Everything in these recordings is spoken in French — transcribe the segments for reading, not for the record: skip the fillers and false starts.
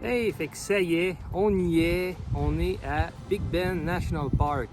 Hey, fait que ça y est, on y est. On est à Big Bend National Park.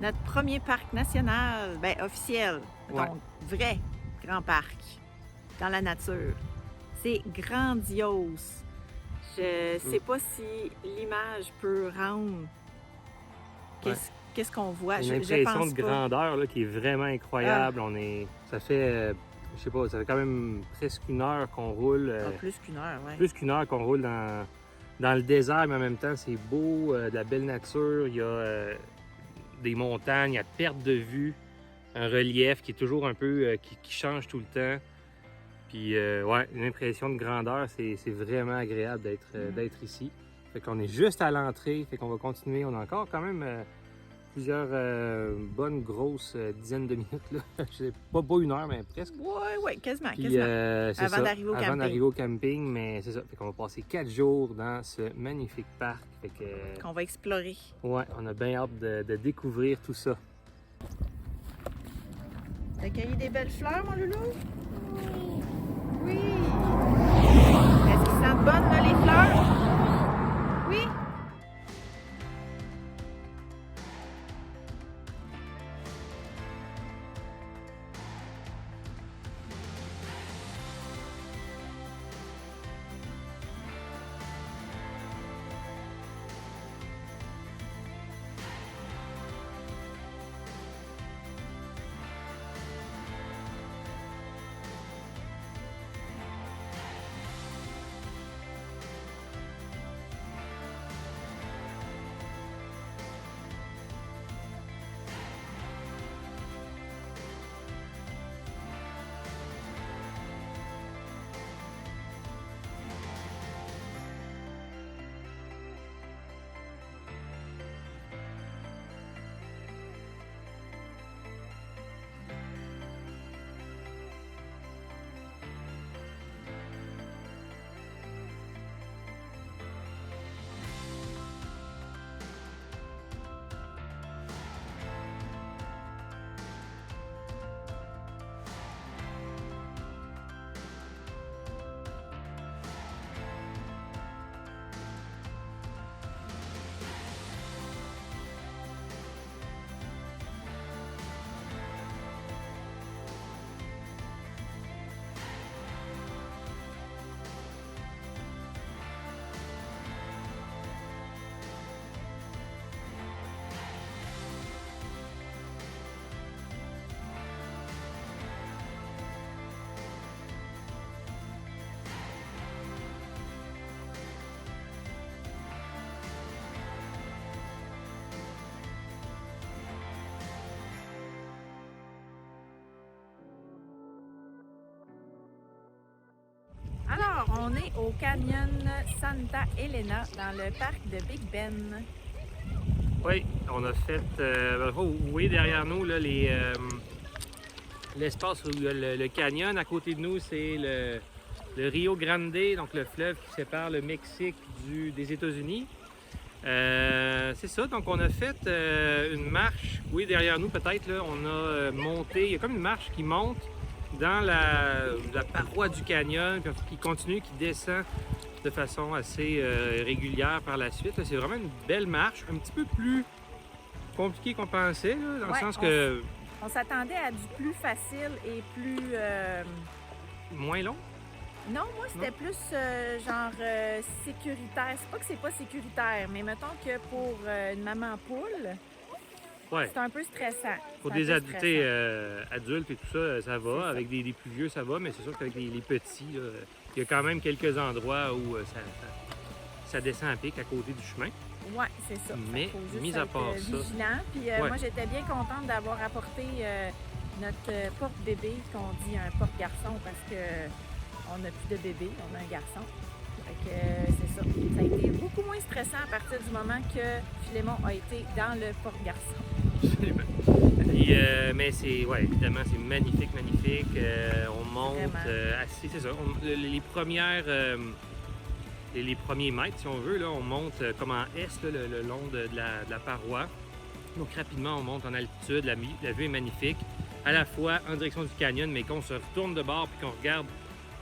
Notre premier parc national, ben officiel, Ouais. donc vrai grand parc dans la nature. C'est grandiose. Je sais pas si l'image peut rendre qu'est-ce qu'on voit. Une Je impression pense de pas. grandeur là, qui est vraiment incroyable. Ça fait, je sais pas, ça fait quand même presque une heure qu'on roule. Plus qu'une heure, ouais. Plus qu'une heure qu'on roule dans le désert, mais en même temps, c'est beau, de la belle nature. Il y a des montagnes à perte de vue, un relief qui est toujours un peu, qui change tout le temps. Puis, ouais, une impression de grandeur, c'est vraiment agréable d'être ici. Fait qu'on est juste à l'entrée, fait qu'on va continuer. On a encore quand même plusieurs bonnes grosses dizaines de minutes. Là. Je sais pas une heure, mais presque. Ouais, quasiment, Puis, quasiment. c'est Avant ça, d'arriver au avant camping. d'arriver au camping, mais c'est ça. Fait qu'on va passer 4 jours dans ce magnifique parc. Fait que, Qu'on va explorer. ouais, on a bien hâte de découvrir tout ça. T'as cueilli des belles fleurs, mon loulou? Oui. Est-ce qu'ils sentent bonnes, là, les fleurs? Oui. Alors, on est au canyon Santa Elena dans le parc de Big Bend. Oui, on a fait. Vous voyez derrière nous là, l'espace où il y a le canyon. À côté de nous, c'est le Rio Grande, donc le fleuve qui sépare le Mexique des États-Unis. C'est ça, donc on a fait une marche. Oui, derrière nous, peut-être, là, on a monté. Il y a comme une marche qui monte dans la paroi du canyon, puis qui continue, qui descend de façon assez régulière par la suite. C'est vraiment une belle marche, un petit peu plus compliquée qu'on pensait, là, dans le sens que On s'attendait à du plus facile et plus... moins long. Non, moi, c'était plus sécuritaire. C'est pas que c'est pas sécuritaire, mais mettons que pour une maman poule, Ouais. c'est un peu stressant. Pour C'est un des peu adultes et tout ça, ça va. C'est Avec des plus vieux, ça va, mais c'est sûr qu'avec les petits, là, il y a quand même quelques endroits où ça descend à pic à côté du chemin. Ouais, c'est ça. Mais, faut juste mis à être, part ça, vigilant. Puis ouais. moi, j'étais bien contente d'avoir apporté notre porte-bébé, qu'on dit un porte-garçon, parce que on n'a plus de bébé, on a un garçon. Fait que c'est ça. Ça a été beaucoup moins stressant à partir du moment que Philémon a été dans le porte-garçon. Mais c'est, ouais, évidemment, c'est magnifique, magnifique. On monte assez, c'est ça. Les premiers mètres, si on veut, là, on monte comme en S là, le long de la paroi. Donc rapidement, on monte en altitude. La vue est magnifique, à la fois en direction du canyon, mais qu'on se retourne de bord puis qu'on regarde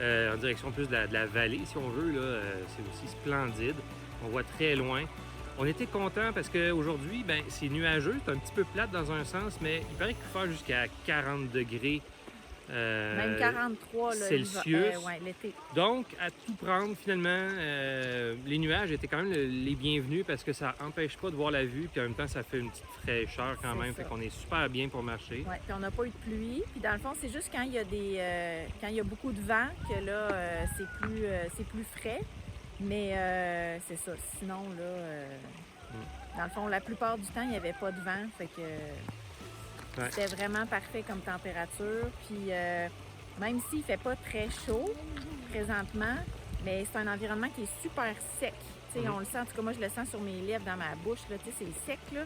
en direction plus de la vallée, si on veut. Là, c'est aussi splendide. On voit très loin. On était contents parce qu'aujourd'hui, ben, c'est nuageux, c'est un petit peu plate dans un sens, mais il paraît qu'il peut faire jusqu'à 40 degrés Même 43 là, Celsius. ouais, l'été. Donc, à tout prendre, finalement, les nuages étaient quand même les bienvenus parce que ça empêche pas de voir la vue, puis en même temps, ça fait une petite fraîcheur quand C'est même, ça. fait qu'on est super bien pour marcher. Ouais, puis on n'a pas eu de pluie. Puis dans le fond, c'est juste quand il y a quand il y a beaucoup de vent que là, c'est plus frais. Mais c'est ça. Sinon, là, dans le fond, la plupart du temps, il n'y avait pas de vent. Fait que c'était vraiment parfait comme température. Puis même s'il ne fait pas très chaud présentement, mais c'est un environnement qui est super sec. Tu sais, on le sent, en tout cas, moi, je le sens sur mes lèvres, dans ma bouche. Là, tu sais, c'est sec, là.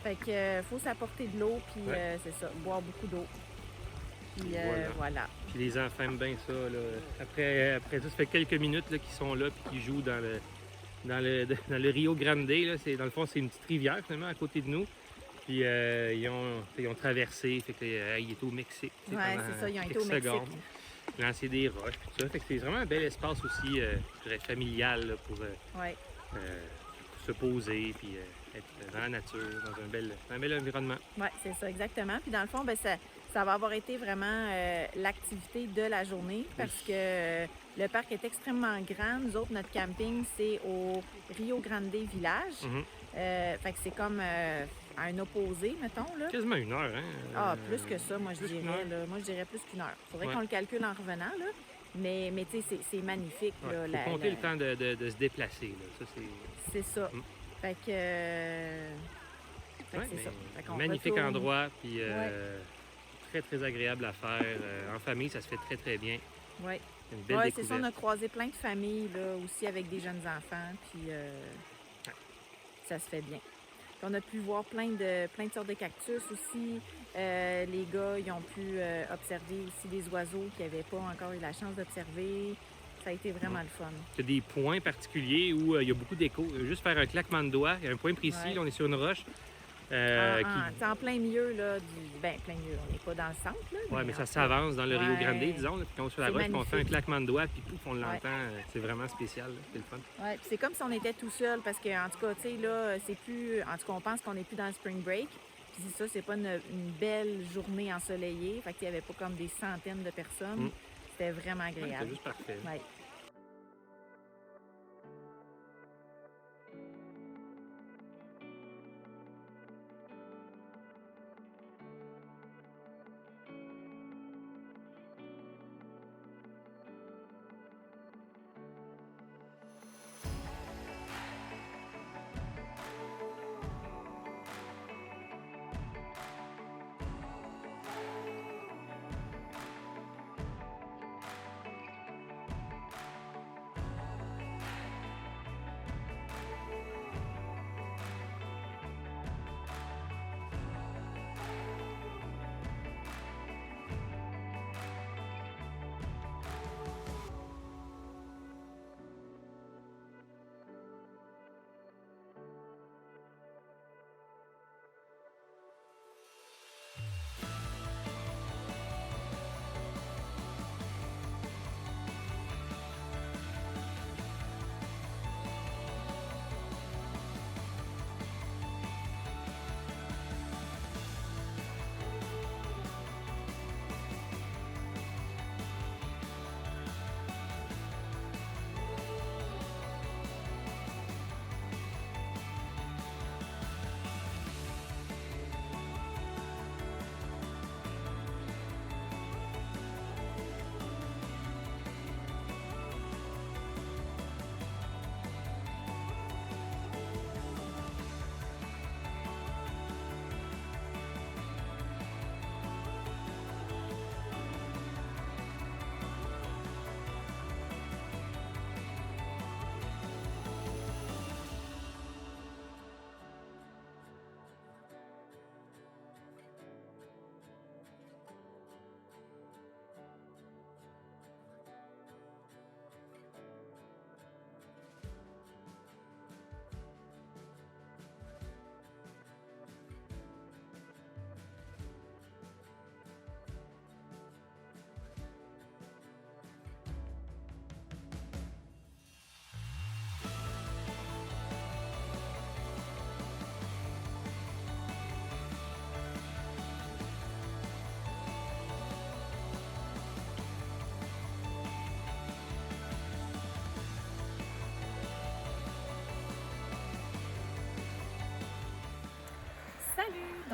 Fait que faut s'apporter de l'eau, puis c'est ça, boire beaucoup d'eau. Puis voilà. Puis les enfants aiment bien ça. Là. Après ça, ça fait quelques minutes là, qu'ils sont là puis qu'ils jouent dans le Rio Grande. Là. Dans le fond, c'est une petite rivière finalement à côté de nous. Puis ils ont traversé. Fait que, il est au Mexique. Oui, c'est ça, ils ont été au Mexique. Lancer des roches. Puis ça. Fait que c'est vraiment un bel espace aussi, je dirais, familial là, pour se poser puis être dans la nature, dans un bel environnement. Oui, c'est ça, exactement. Puis dans le fond, ben, ça va avoir été vraiment l'activité de la journée parce que le parc est extrêmement grand. Nous autres, notre camping, c'est au Rio Grande Village. Fait que c'est comme à un opposé, mettons. Là. Quasiment une heure, hein? Ah, plus que ça, moi, je dirais. Là. Moi, je dirais plus qu'une heure. Faudrait qu'on le calcule en revenant, là. Mais tu sais, c'est magnifique. Il faut compter le temps de se déplacer. Là. Ça, c'est ça. Fait que... c'est ça. Fait magnifique endroit, puis très, très agréable à faire. En famille, ça se fait très, très bien. Oui. Une belle découverte. C'est ça. On a croisé plein de familles, là, aussi avec des jeunes enfants, puis ça se fait bien. Puis on a pu voir plein de sortes de cactus aussi. Les gars, ils ont pu observer aussi des oiseaux qu'ils n'avaient pas encore eu la chance d'observer. Ça a été vraiment le fun. Il y a des points particuliers où il y a beaucoup d'écho. Juste faire un claquement de doigts, il y a un point précis, là, on est sur une roche. En plein milieu, là, plein milieu, on n'est pas dans le centre. Oui, mais ça s'avance dans le Rio Grande, disons. Là, puis quand on est sur la roche, on fait un claquement de doigts, puis pouf, on l'entend. C'est vraiment spécial, là, c'est le fun. Oui, puis c'est comme si on était tout seul, parce qu'en tout cas, tu sais, là, c'est plus... En tout cas, on pense qu'on n'est plus dans le spring break. Puis c'est ça, c'est pas une belle journée ensoleillée. Fait qu'il n'y avait pas comme des centaines de personnes. C'était vraiment agréable. C'était juste parfait. Ouais.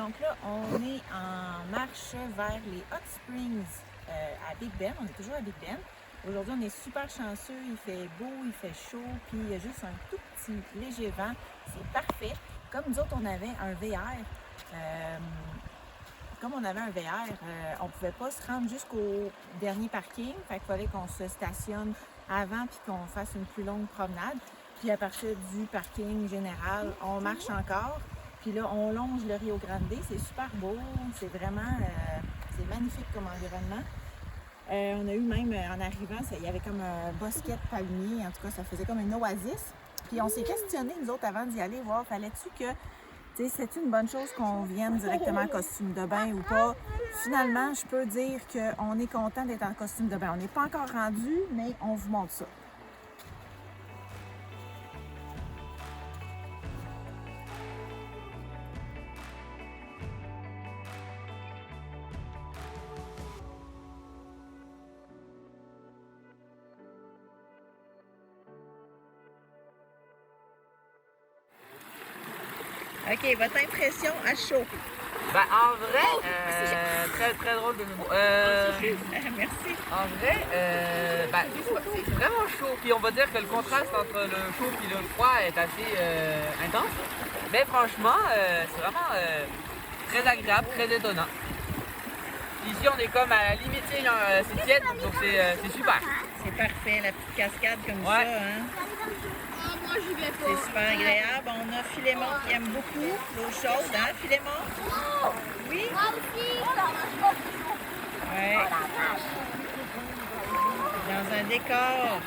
Donc là, on est en marche vers les Hot Springs à Big Bend. On est toujours à Big Bend. Aujourd'hui, on est super chanceux. Il fait beau, il fait chaud, puis il y a juste un tout petit léger vent. C'est parfait. Comme nous autres, on avait un VR. On ne pouvait pas se rendre jusqu'au dernier parking. Fait qu'il fallait qu'on se stationne avant puis qu'on fasse une plus longue promenade. Puis à partir du parking général, on marche encore. Puis là, on longe le Rio Grande. C'est super beau. C'est vraiment... c'est magnifique comme environnement. On a eu même, en arrivant, il y avait comme un bosquet de palmiers. En tout cas, ça faisait comme une oasis. Puis on s'est questionné, nous autres, avant d'y aller, voir, fallait-tu que... Tu sais, c'est une bonne chose qu'on vienne directement en costume de bain ou pas? Finalement, je peux dire qu'on est content d'être en costume de bain. On n'est pas encore rendu, mais on vous montre ça. OK, votre impression à chaud? Ben, en vrai, très très drôle de nouveau. Merci. En vrai, ben, c'est vraiment chaud. Puis on va dire que le contraste entre le chaud et le froid est assez intense. Mais franchement, c'est vraiment très agréable, très étonnant. Ici, on est comme à la limite, c'est tiède, donc c'est super. C'est parfait, la petite cascade comme Ouais. ça. Hein? C'est super agréable. On a Philémon qui aime beaucoup l'eau chaude, hein, Philémon? Oui? Ouais. Dans un décor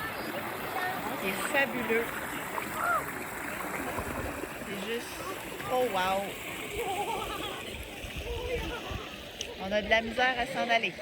qui est fabuleux. C'est juste... Oh wow! On a de la misère à s'en aller.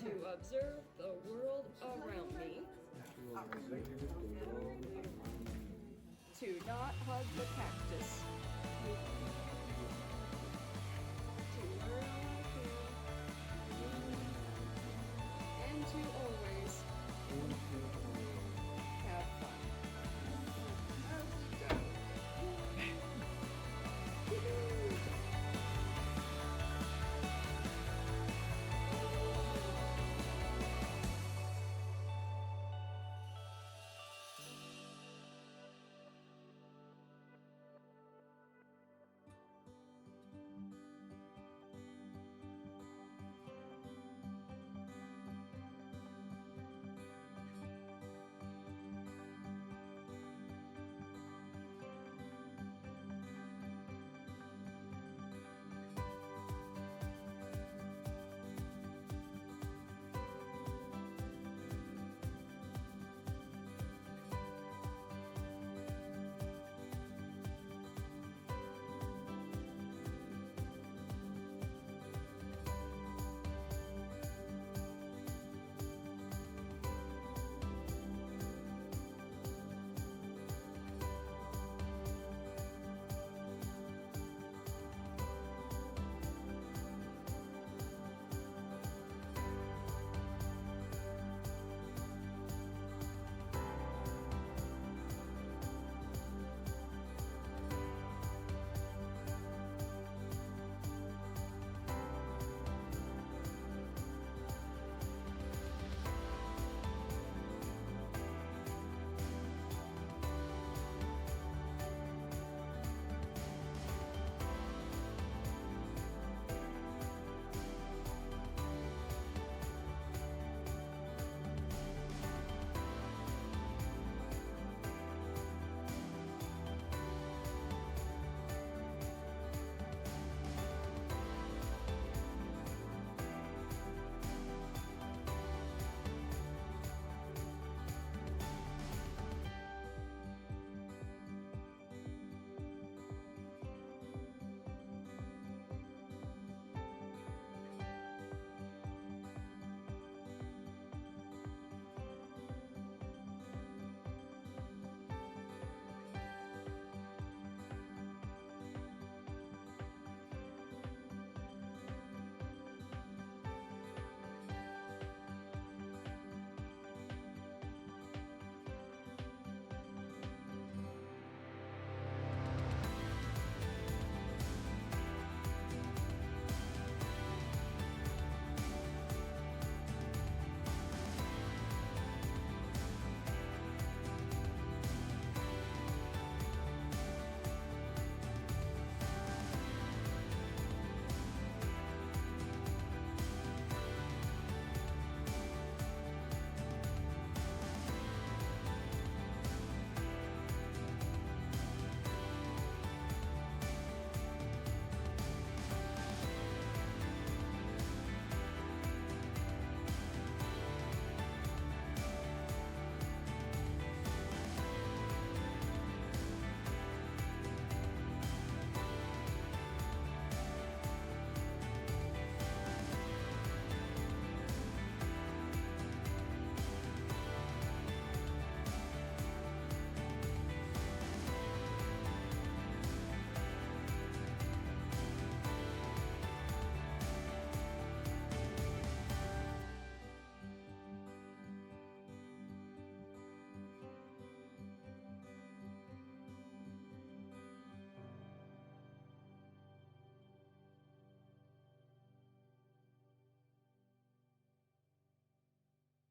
To observe the world around me. To not hug the cactus.